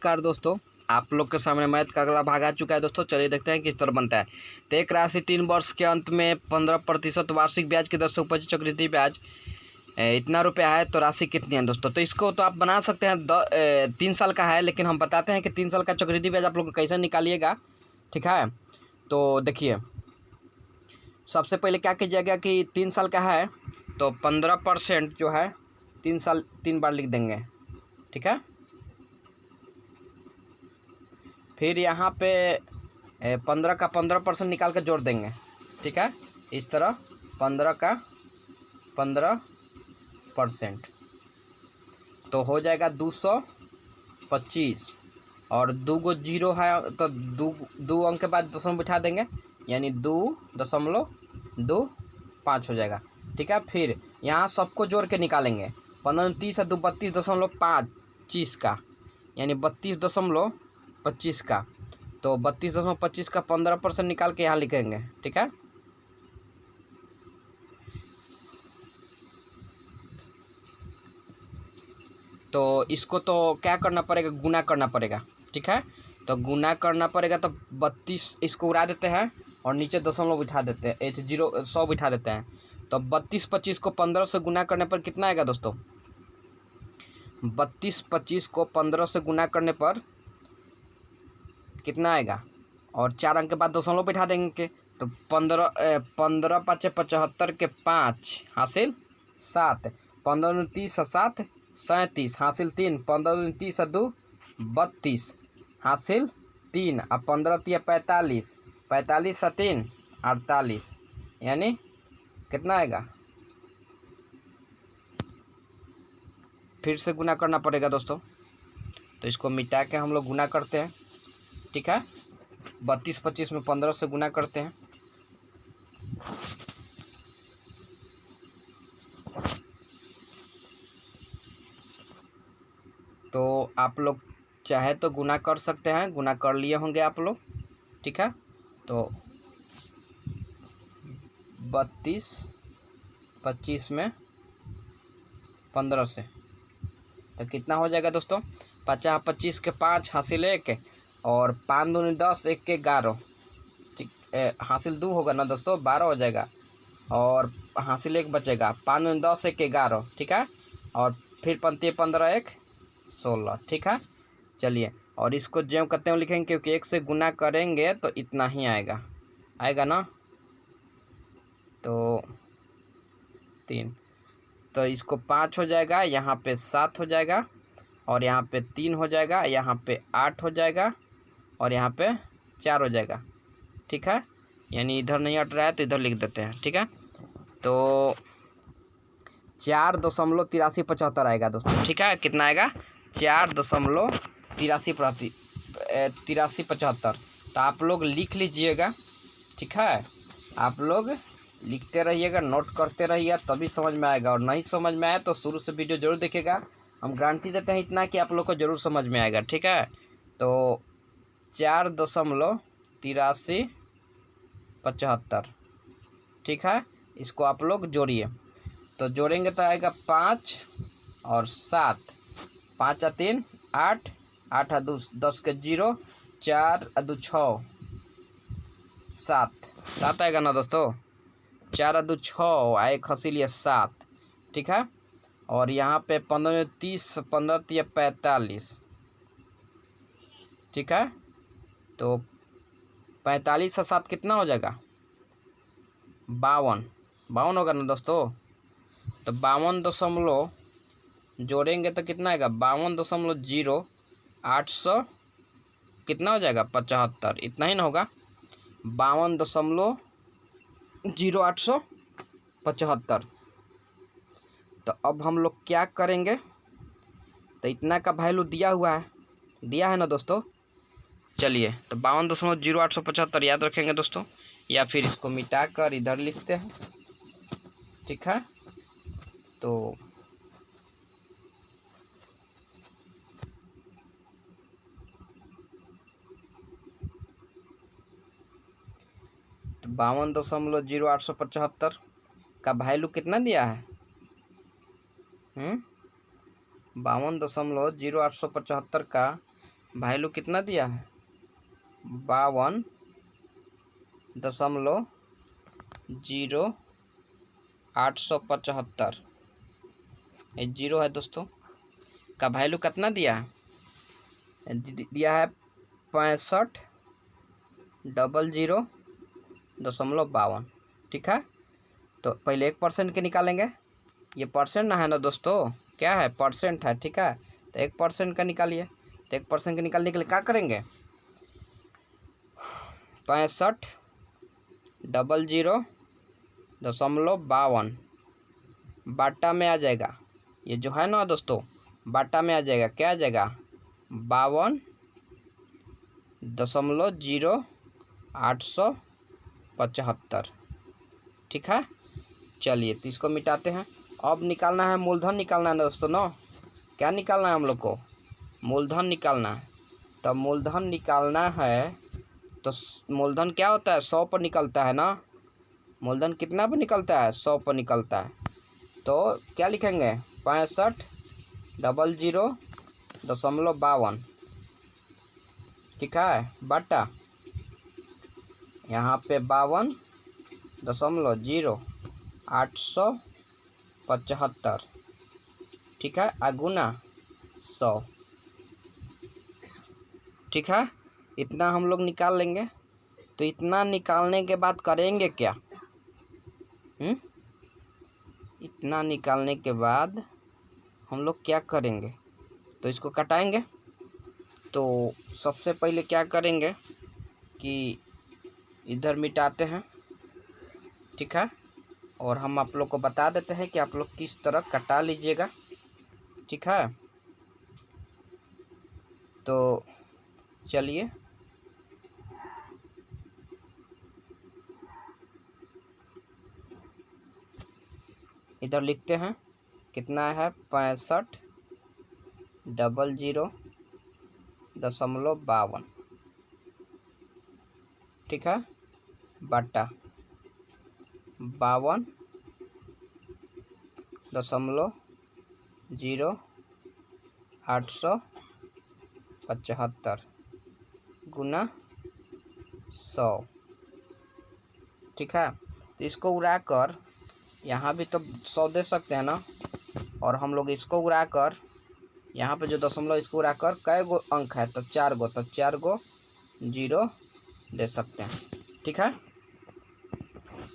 नमस्कार दोस्तों, आप लोग के सामने मैथ का अगला भाग आ चुका है दोस्तों। चलिए देखते हैं किस तरह बनता है। तो एक राशि 3 वर्ष के अंत में 15% वार्षिक ब्याज की दर से उपज चक्रवृद्धि ब्याज इतना रुपया है, तो राशि कितनी है दोस्तों। तो इसको तो आप बना सकते हैं 3 साल का है, लेकिन हम बताते हैं कि 3 साल का चक्रवृद्धि ब्याज आप लोग कैसे निकालिएगा। ठीक है, तो देखिए सबसे पहले क्या कीजिएगा कि 3 साल का है तो 15% जो है 3 साल 3 बार लिख देंगे। ठीक है, फिर यहाँ पे 15 का 15% निकाल कर जोड़ देंगे। ठीक है, इस तरह 15 का 15% तो हो जाएगा 225। और 2 गो जीरो है तो दो अंक के बाद दशमलव बिठा देंगे, यानी 2.25 हो जाएगा। ठीक है, फिर यहाँ सबको जोड़ के निकालेंगे। 15 30 है 2 32.25 का, यानी 32.25 का। तो 32.25 का 15% निकाल के यहाँ लिखेंगे। ठीक है, तो इसको तो क्या करना पड़ेगा, गुना करना पड़ेगा। ठीक है, तो गुना करना पड़ेगा तो 32 इसको उड़ा देते हैं और नीचे दशमलव बिठा देते हैं, 100 बिठा देते हैं। तो 32-25 को 15 से गुना करने पर कितना आएगा दोस्तों। 32-25 को 15 से गुना करने पर कितना आएगा, और 4 अंक के बाद दशमलव बिठा देंगे। तो 15 5 75 के 5 हासिल 7, 15 30 7 37 हासिल 3, 15 30 2 32 हासिल 3, अब 15 3 45, 45 3 48, यानी कितना आएगा। फिर से गुना करना पड़ेगा दोस्तों, तो इसको मिटा के हम लोग गुना करते हैं। ठीक है, 32-25 में 15 से गुना करते हैं। तो आप लोग चाहे तो गुना कर सकते हैं, गुना कर लिए होंगे आप लोग। ठीक है, तो 32-25 में 15 से तो कितना हो जाएगा दोस्तों। 50-25 के 5 हासिल 1 और 5 दूनी 10 1 के 11। ठीक, हासिल 2 होगा ना दोस्तों, 12 हो जाएगा और हासिल 1 बचेगा। 5 दूनी 10 1 के 11। ठीक है, और फिर 15 15 1 16। ठीक है, चलिए और इसको ज्यों करते हुए लिखेंगे, क्योंकि 1 से गुना करेंगे तो इतना ही आएगा ना। तो 3, तो इसको 5 हो जाएगा, यहाँ पे 7 हो जाएगा और यहाँ पे 3 हो जाएगा, यहाँ पे 8 हो जाएगा और यहाँ पे 4 हो जाएगा। ठीक है, यानी इधर नहीं हट रहा है तो इधर लिख देते हैं। ठीक है, तो 4.8375 आएगा दोस्तों। ठीक है, कितना आएगा 4.8375। तो आप लोग लिख लीजिएगा। ठीक है, आप लोग लिखते रहिएगा, नोट करते रहिएगा, तभी समझ में आएगा। और नहीं समझ में आए तो शुरू से वीडियो जरूर देखिएगा। हम गारंटी देते हैं इतना कि आप लोग को ज़रूर समझ में आएगा। ठीक है, तो 4.8375। ठीक है, इसको आप लोग जोड़िए, तो जोड़ेंगे तो आएगा 5 और 7, 5 आ 3 8, 8 आ 2 10 के 0, 4 आ 2 6 7 आएगा ना दोस्तों। 4 आ 2 6 आ 1 हासिल 7। ठीक है, और यहाँ पे 15 30 15 3 45। ठीक है, तो 45 से 7 कितना हो जाएगा, 52 होगा ना दोस्तों। तो 52 जोड़ेंगे तो कितना आएगा, 52.0800 कितना हो जाएगा 75। इतना ही ना होगा, 52.0875। तो अब हम लोग क्या करेंगे, तो इतना का वैल्यू दिया है ना दोस्तों। चलिए, तो 52.0875 याद रखेंगे दोस्तों, या फिर इसको मिटा कर इधर लिखते हैं। ठीक है, तो 52.0875 का वैल्यू कितना दिया है, 52.0875 का वैल्यू कितना दिया है 52.0875। ये जीरो है दोस्तों। का वैल्यू कितना दिया है दिया है 65.0052। ठीक है, तो पहले 1% के निकालेंगे। ये परसेंट ना है ना दोस्तों, क्या है परसेंट है। ठीक है, तो 1% का निकालिए। तो 1% के निकालने के लिए क्या करेंगे 65.0052 बाटा में आ जाएगा। ये जो है ना दोस्तों बाटा में आ जाएगा, क्या आ जाएगा 52.0875। ठीक है, चलिए तो इसको मिटाते हैं। अब निकालना है मूलधन, निकालना है दोस्तों ना। क्या निकालना है हम लोग को मूलधन निकालना है। तो मूलधन निकालना है तो मूलधन क्या होता है 100 पर निकलता है ना। मूलधन कितना पर निकलता है 100 पर निकलता है। तो क्या लिखेंगे 65.0052। ठीक है, बटा यहाँ पे 52.0875। ठीक है, अगुना 100। ठीक है, इतना हम लोग निकाल लेंगे। तो इतना निकालने के बाद करेंगे क्या इतना निकालने के बाद हम लोग क्या करेंगे, तो इसको कटाएंगे। तो सबसे पहले क्या करेंगे कि इधर मिटाते हैं। ठीक है, और हम आप लोग को बता देते हैं कि आप लोग किस तरह कटा लीजिएगा। ठीक है, तो चलिए इधर लिखते हैं कितना है 65.0052। ठीक है, बटा 52.0875 गुना 100। ठीक है, तो इसको उड़ा कर यहाँ भी तो 100 दे सकते हैं ना। और हम लोग इसको उड़ा कर यहाँ पे जो दशमलव इसको उड़ा कर कै गो अंक है तो 4 गो, तो 4 गो जीरो दे सकते हैं। ठीक है,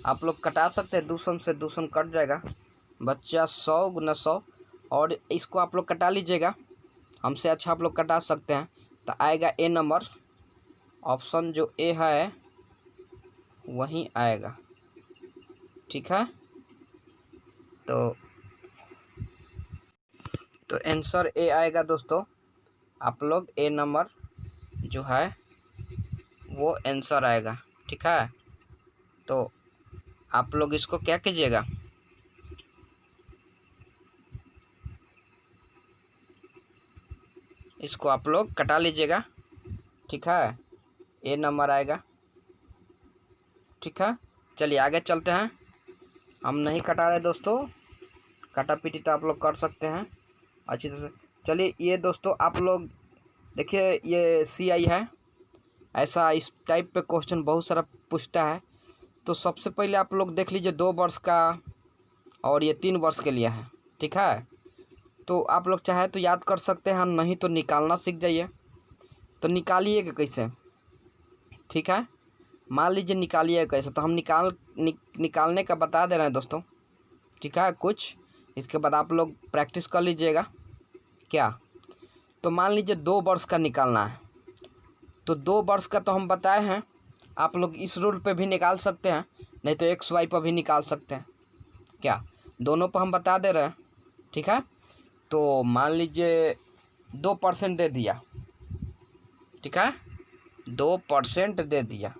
आप लोग कटा सकते हैं, दूसरा से दूसरा कट जाएगा, बच्चा 100 गुना 100। और इसको आप लोग कटा लीजिएगा, हमसे अच्छा आप लोग कटा सकते हैं। तो आएगा ए नंबर, ऑप्शन जो ए है वहीं आएगा। ठीक है, तो आंसर ए आएगा दोस्तों। आप लोग ए नंबर जो है वो आंसर आएगा। ठीक है, तो आप लोग इसको क्या कीजिएगा इसको आप लोग कटा लीजिएगा। ठीक है, ए नंबर आएगा। ठीक है, चलिए आगे चलते हैं। हम नहीं कटा रहे दोस्तों, काटा पीटी तो आप लोग कर सकते हैं अच्छी तरह से। चलिए ये दोस्तों आप लोग देखिए, ये CI है। ऐसा इस टाइप पे क्वेश्चन बहुत सारा पूछता है। तो सबसे पहले आप लोग देख लीजिए 2 वर्ष का और ये 3 वर्ष के लिए है। ठीक है, तो आप लोग चाहे तो याद कर सकते हैं, नहीं तो निकालना सीख जाइए। तो निकालिएगा कैसे, ठीक है, मान लीजिए निकालिएगा कैसे, तो हम निकालने का बता दे रहे हैं दोस्तों। ठीक है, कुछ इसके बाद आप लोग प्रैक्टिस कर लीजिएगा। क्या, तो मान लीजिए 2 वर्ष का निकालना है। तो 2 वर्ष का तो हम बताए हैं, आप लोग इस रूल पे भी निकाल सकते हैं, नहीं तो XY पर भी निकाल सकते हैं। क्या, दोनों पर हम बता दे रहे हैं। ठीक है, तो मान लीजिए 2% दे दिया। ठीक है, 2% दे दिया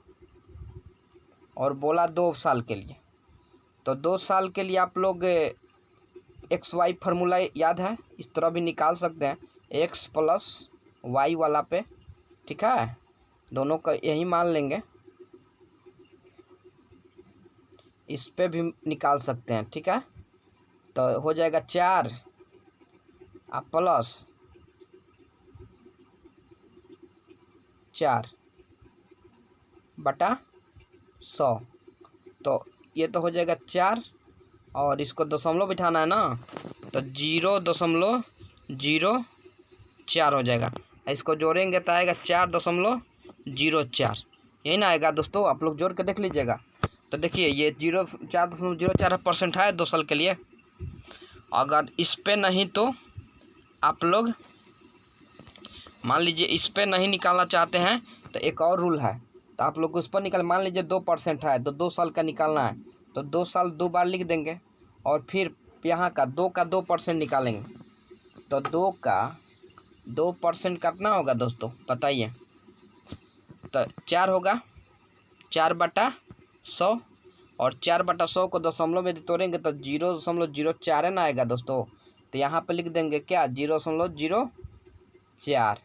और बोला 2 साल के लिए। तो 2 साल के लिए आप लोग XY फार्मूला याद है, इस तरह भी निकाल सकते हैं, X + Y वाला पे। ठीक है, दोनों का यही मान लेंगे, इस पे भी निकाल सकते हैं। ठीक है, तो हो जाएगा 4 प्लस 4/100। तो ये तो हो जाएगा 4, और इसको दशमलव बिठाना है ना, तो 0.04 हो जाएगा। इसको जोड़ेंगे तो आएगा 4.04, यही ना आएगा दोस्तों। आप लोग जोड़ के देख लीजिएगा। तो देखिए ये 4.04% है 2 साल के लिए। अगर इस पे नहीं तो आप लोग मान लीजिए इस पे नहीं निकालना चाहते हैं तो एक और रूल है, तो आप लोग उस पर निकाल। मान लीजिए 2% है तो 2 साल का निकालना है, तो 2 साल 2 बार लिख देंगे, और फिर यहाँ का 2% निकालेंगे। तो 2% कितना होगा दोस्तों बताइए। तो 4 होगा, 4/100, और 4/100 को दशमलव में तोड़ेंगे तो 0.04 ना आएगा दोस्तों। तो यहाँ पे लिख देंगे क्या, 0.04,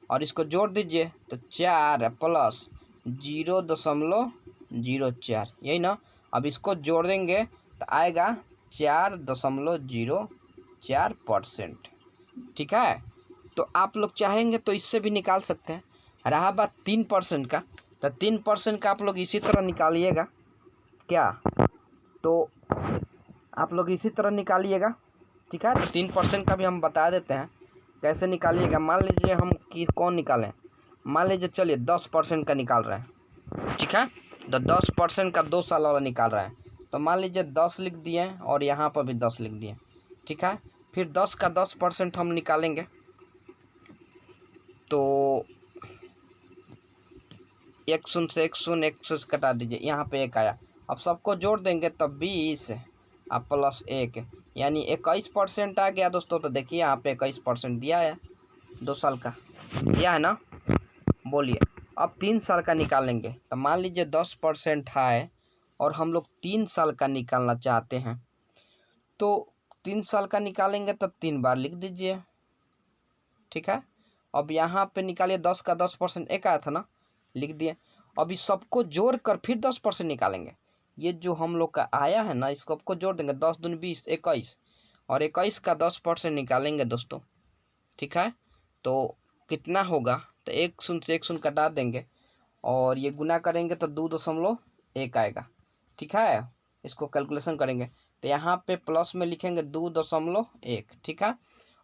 और इसको जोड़ दीजिए तो 4 + 0.04, यही ना। अब इसको जोड़ देंगे तो आएगा 4.04%। ठीक है। तो आप लोग चाहेंगे तो इससे भी निकाल सकते हैं। रहा बात 3% का, तो 3% का आप लोग इसी तरह निकालिएगा क्या, तो आप लोग इसी तरह निकालिएगा। ठीक है। तो 3% का भी हम बता देते हैं कैसे निकालिएगा। मान लीजिए हम कौन निकालें, मान लीजिए चलिए 10% का निकाल रहे हैं। ठीक है। तो 10% का 2 साल वाला निकाल रहे हैं, तो मान लीजिए 10 लिख दिए और यहाँ पर भी 10 लिख दिए। ठीक है। फिर 10 का 10% हम निकालेंगे, तो 1 शून्य से 1 शून्य, 1 से कटा दीजिए, यहाँ पे 1 आया। अब सबको जोड़ देंगे तब 20 +1, यानी 21% आ गया दोस्तों। तो देखिए यहाँ पे 21% दिया है 2 साल का, दिया है ना। बोलिए अब 3 साल का निकालेंगे। तो मान लीजिए 10% है और हम लोग 3 साल का निकालना चाहते हैं, तो 3 साल का निकालेंगे तो 3 बार लिख दीजिए। ठीक है। अब यहाँ पे निकालिए 10 का 10%, 1 आया था ना, लिख दिए। अभी सबको जोड़ कर फिर 10% निकालेंगे। ये जो हम लोग का आया है ना, इसको आपको जोड़ देंगे, 10 दूनी 20, 21, और 21 का 10% निकालेंगे दोस्तों। ठीक है। तो कितना होगा, तो 1 शून्य से 1 शून्य कटा देंगे, और ये गुना करेंगे तो 2.1 आएगा। ठीक है। इसको कैलकुलेशन करेंगे तो यहाँ पे प्लस में लिखेंगे 2.1। ठीक है।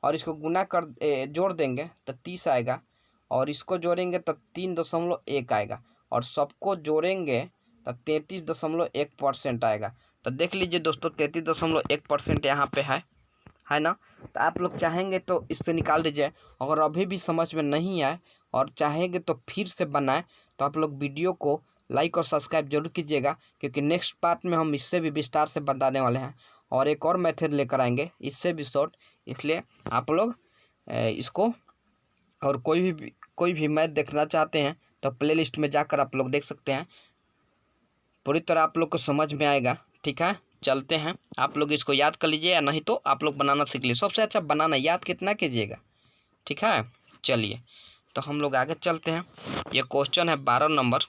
और इसको गुना कर जोड़ देंगे तो 30 आएगा, और इसको जोड़ेंगे तो 3.1 आएगा, और सबको जोड़ेंगे तो 33.1% आएगा। तो देख लीजिए दोस्तों 33.1% यहाँ पे है ना। तो आप लोग चाहेंगे तो इससे निकाल दीजिए। अगर अभी भी समझ में नहीं आए और चाहेंगे तो फिर से बनाएं, तो आप लोग वीडियो को लाइक और सब्सक्राइब जरूर कीजिएगा, क्योंकि नेक्स्ट पार्ट में हम इससे भी विस्तार से बताने वाले हैं, और एक और मेथड लेकर आएंगे इससे भी शॉर्ट। इसलिए आप लोग इसको, और कोई भी मैथ देखना चाहते हैं तो प्लेलिस्ट में जाकर आप लोग देख सकते हैं, पूरी तरह आप लोग को समझ में आएगा। ठीक है। चलते हैं, आप लोग इसको याद कर लीजिए, या नहीं तो आप लोग बनाना सीख लीजिए। सबसे अच्छा बनाना, याद कितना कीजिएगा। ठीक है। चलिए तो हम लोग आगे चलते हैं। ये क्वेश्चन है 12 नंबर,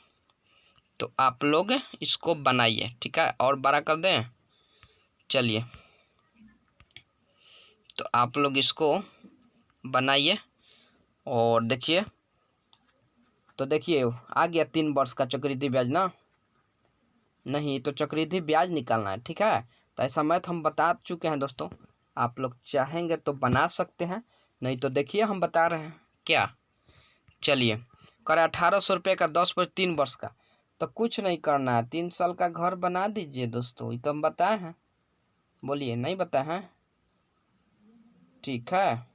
तो आप लोग इसको बनाइए। ठीक है। और बड़ा कर दें, चलिए तो आप लोग इसको बनाइए और देखिए। तो देखिए आ गया 3 वर्ष का चक्रवृद्धि ब्याज ना, नहीं तो चक्रवृद्धि ब्याज निकालना है। ठीक है। तो ऐसा मैथ हम बता चुके हैं दोस्तों, आप लोग चाहेंगे तो बना सकते हैं, नहीं तो देखिए हम बता रहे हैं क्या। चलिए करे 1800 रुपये का 3 वर्ष का, तो कुछ नहीं करना है, 3 साल का घर बना दीजिए दोस्तों। ये तो हम बताए हैं, बोलिए नहीं बताए हैं। ठीक है।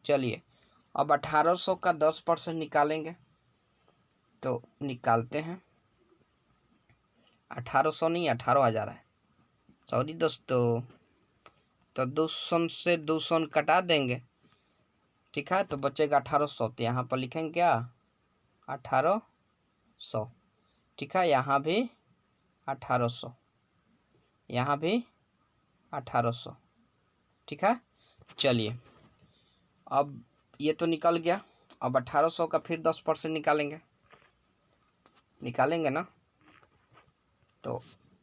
चलिए अब 1800 का 10% निकालेंगे, तो निकालते हैं। 1800 नहीं, 18,000 है, सॉरी दोस्तों। तो 200 से 200 कटा देंगे। ठीक है। तो बचेगा 1800, तो यहाँ पर लिखेंगे क्या, 1800। ठीक है। यहाँ भी 1800, यहाँ भी 1800। ठीक है। चलिए अब ये तो निकल गया। अब 1800 का फिर 10% निकालेंगे ना, तो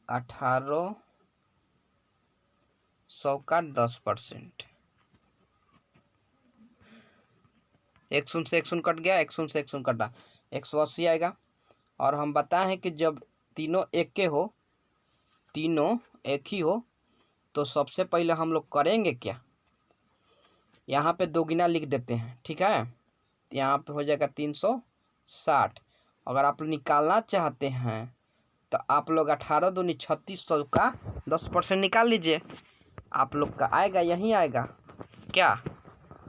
1800 का 10%, एक शून्य से एक शून्य कट गया, एक शून्य से एक शून्य कटा, 180 आएगा। और हम बताए हैं कि जब तीनों एक के हो, तीनों एक ही हो, तो सबसे पहले हम लोग करेंगे क्या, यहाँ पे दोगुना लिख देते हैं। ठीक है, यहाँ पे हो जाएगा 360। अगर आप निकालना चाहते हैं तो आप लोग 18 दूनी 3600 का 10% निकाल लीजिए, आप लोग का आएगा, यहीं आएगा। क्या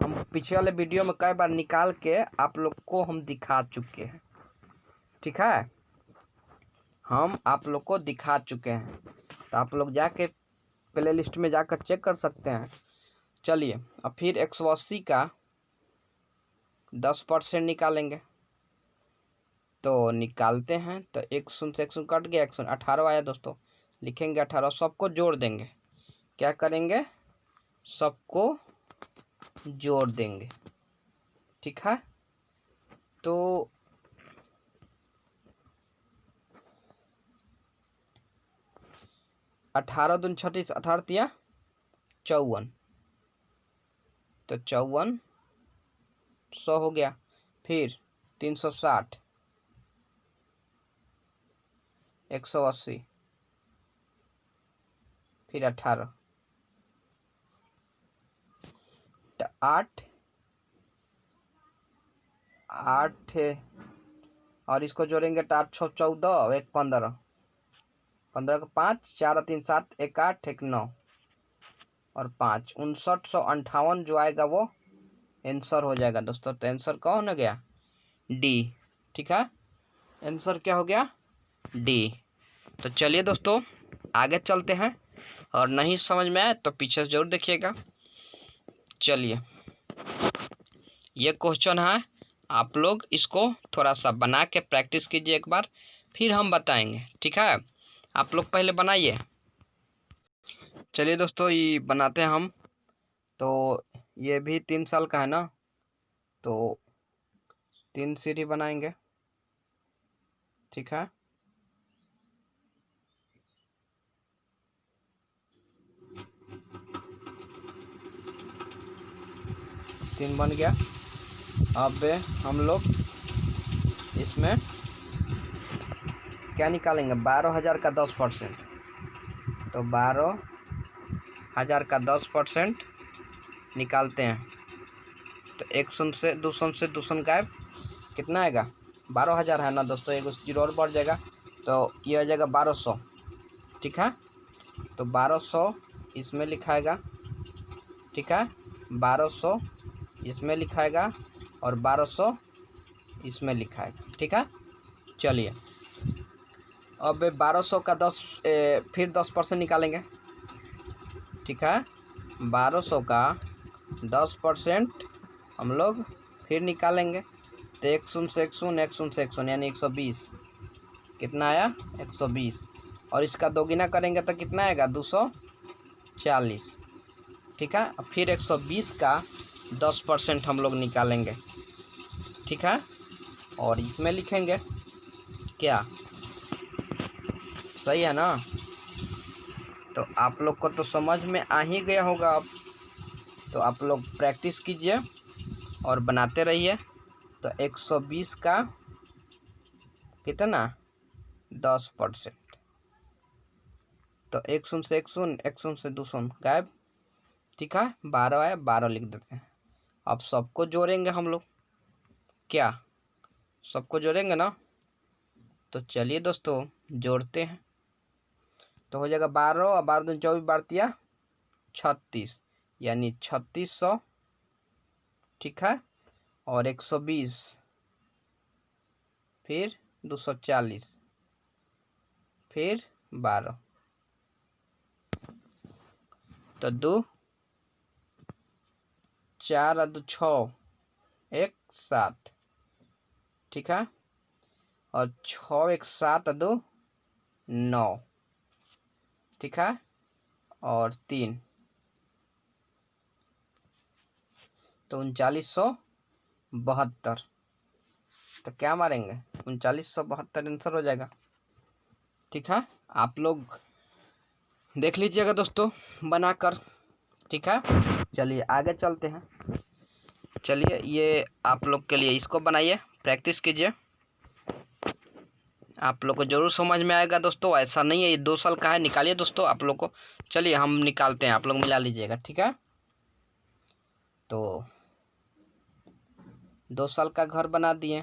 हम पिछले वाले वीडियो में कई बार निकाल के आप लोग को हम दिखा चुके हैं। ठीक है, हम आप लोग को दिखा चुके हैं, तो आप लोग जाके प्ले लिस्ट में जाकर चेक कर सकते हैं। चलिए अब फिर 180 का 10% निकालेंगे, तो निकालते हैं। तो एक शून्य से एक शून्य कट गया, 118 आया दोस्तों, लिखेंगे 18, सबको जोड़ देंगे। क्या करेंगे, सबको जोड़ देंगे। ठीक है, तो 18 दूनी 36, 18 तिया 54, तो 5400 हो गया। फिर 360, 180, फिर 18, तो 8 और इसको जोड़ेंगे तो 8 6 14, 1 15, 15 का 5, 4 3 7, 1 8, 1 9 और 5, 5958 जो आएगा वो आंसर हो जाएगा दोस्तों। तो आंसर कौन हो गया, डी। ठीक है, आंसर क्या हो गया, डी। तो चलिए दोस्तों आगे चलते हैं, और नहीं समझ में आए तो पीछे से जरूर देखिएगा। चलिए ये क्वेश्चन है, आप लोग इसको थोड़ा सा बना के प्रैक्टिस कीजिए एक बार, फिर हम बताएंगे। ठीक है, आप लोग पहले बनाइए। चलिए दोस्तों ये बनाते हैं हम। तो ये भी 3 साल का है ना, तो 3 सीढ़ी बनाएंगे। ठीक है, तीन बन गया। अब हम लोग इसमें क्या निकालेंगे, 12,000 का 10%, तो 12,000 का 10% निकालते हैं। तो एक शून्य से दो शून्य गायब, कितना आएगा, 12,000 है ना दोस्तों, एक जीरो और बढ़ जाएगा, तो ये हो जाएगा 1200। ठीक है, तो 1200 इसमें लिखाएगा। ठीक है, 1200 इसमें लिखाएगा और 1200 इसमें लिखाएगा। ठीक है, चलिए अब 1200 का फिर 10% निकालेंगे। ठीक है, 1200 का 10% हम लोग फिर निकालेंगे। तो एक शून्य से एक शून्य, एक शून्य से एक शून्य, यानी 120, कितना आया, 120, और इसका दोगुना करेंगे तो कितना आएगा, 240। ठीक है, फिर 120 का 10% हम लोग निकालेंगे। ठीक है, और इसमें लिखेंगे, क्या सही है ना। तो आप लोग को तो समझ में आ ही गया होगा अब, तो आप लोग प्रैक्टिस कीजिए और बनाते रहिए। तो 120 का कितना, 10%, तो एक शून्य से एक शून्य, एक शून्य से दो शून्य गायब। ठीक है, 12 आया, 12 लिख देते हैं। अब सबको जोड़ेंगे हम लोग, क्या सबको जोड़ेंगे ना, तो चलिए दोस्तों जोड़ते हैं। तो हो जाएगा 12 और 12 दूनी 24, 12 36, यानी 3600। ठीक है, और 120, फिर 240, फिर 12, तो 2 4 और 2 6, 1 7। ठीक है, और 6 1 7 और 2 9। ठीक है, और 3, तो 3972। तो क्या मारेंगे, 3972 आंसर हो जाएगा। ठीक है, आप लोग देख लीजिएगा दोस्तों बनाकर। ठीक है, चलिए आगे चलते हैं। चलिए ये आप लोग के लिए इसको बनाइए, प्रैक्टिस कीजिए, आप लोग को ज़रूर समझ में आएगा दोस्तों। ऐसा नहीं है, ये 2 साल का है, निकालिए दोस्तों आप लोग को। चलिए हम निकालते हैं, आप लोग मिला लीजिएगा, ठीक है। तो 2 साल का घर बना दिए,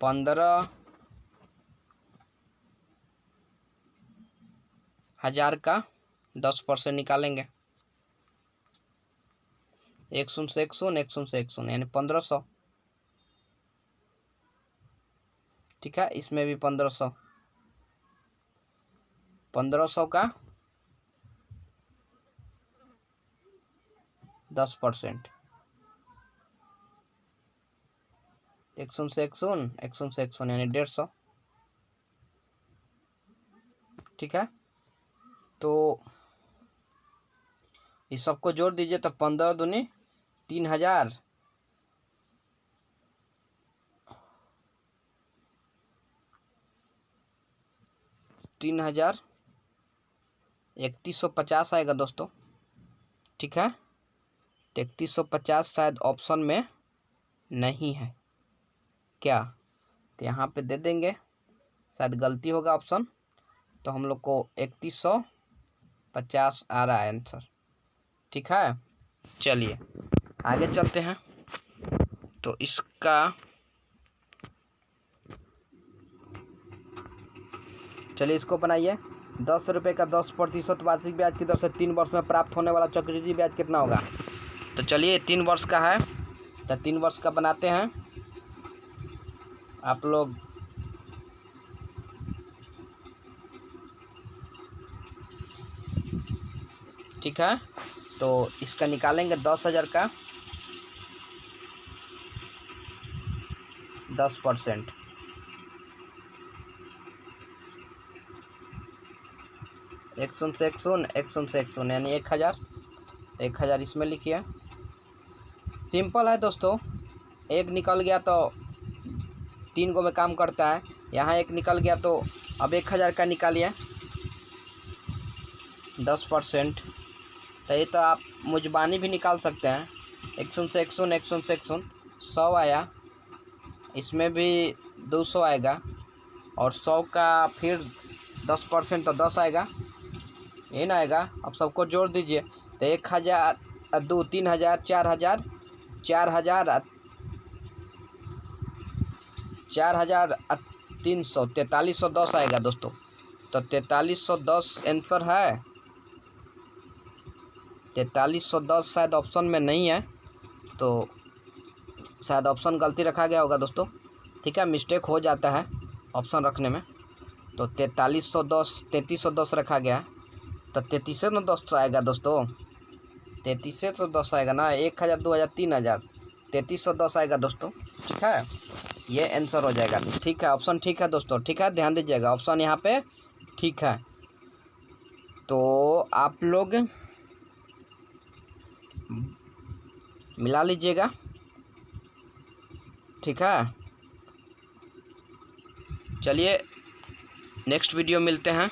15,000 का 10% निकालेंगे, 1 शून्य से 1 शून्य, 1 शून्य से 1 शून्य, यानी 1500, ठीक है। इसमें भी 1500, 1500 का 10%, 1 शून्य से 1 शून्य, 1 शून्य से 1 शून्य, यानी 150, ठीक है। तो इस सबको जोड़ दीजिए, तो 15 दूनी 3000, 3150 आएगा दोस्तों, ठीक है। 3150 शायद ऑप्शन में नहीं है क्या, तो यहाँ पे दे देंगे, शायद गलती होगा ऑप्शन, तो हम लोग को 3150 आ रहा है आंसर, ठीक है। चलिए आगे चलते हैं। तो इसका चलिए इसको बनाइए। 10 रुपये का 10% वार्षिक ब्याज की दर से 3 वर्ष में प्राप्त होने वाला चक्रवृद्धि ब्याज कितना होगा। तो चलिए 3 वर्ष का है, तो 3 वर्ष का बनाते हैं आप लोग। ठीक है, तो इसका निकालेंगे 10,000 का 10%, 1 शून्य से 1 शून्य, 1 शून्य से 1 शून्य, यानी 1000, 1000 इसमें लिखिए। सिंपल है दोस्तों, एक निकल गया तो 3 गो में काम करता है, यहाँ एक निकल गया तो अब 1000 का निकालिए 10%, तो ये तो आप मुजबानी भी निकाल सकते हैं। 1 शून्य से 1 शून्य, 1 शून्य से 1 शून्य, 100 आया, इसमें भी 200 आएगा, और 100 का फिर 10% तो 10 आएगा, ये ना आएगा। अब सबको जोड़ दीजिए, तो 1000, 2, 3000, 4000, 4000, 4000, 300, 4310 आएगा दोस्तों। तो 4310 आंसर है, 4310 शायद ऑप्शन में नहीं है, तो शायद ऑप्शन गलती रखा गया होगा दोस्तों, ठीक है। मिस्टेक हो जाता है ऑप्शन रखने में, तो 3310 रखा गया है, तो 3310 आएगा दोस्तों, 3310 आएगा ना, 1000, 2000, 3000, 3310 आएगा दोस्तों, ठीक है। ये आंसर हो जाएगा, ठीक है। ऑप्शन ठीक है दोस्तों, ठीक है, ध्यान दीजिएगा, ऑप्शन यहाँ पे ठीक है। तो आप लोग मिला लीजिएगा, ठीक है। चलिए नेक्स्ट वीडियो मिलते हैं।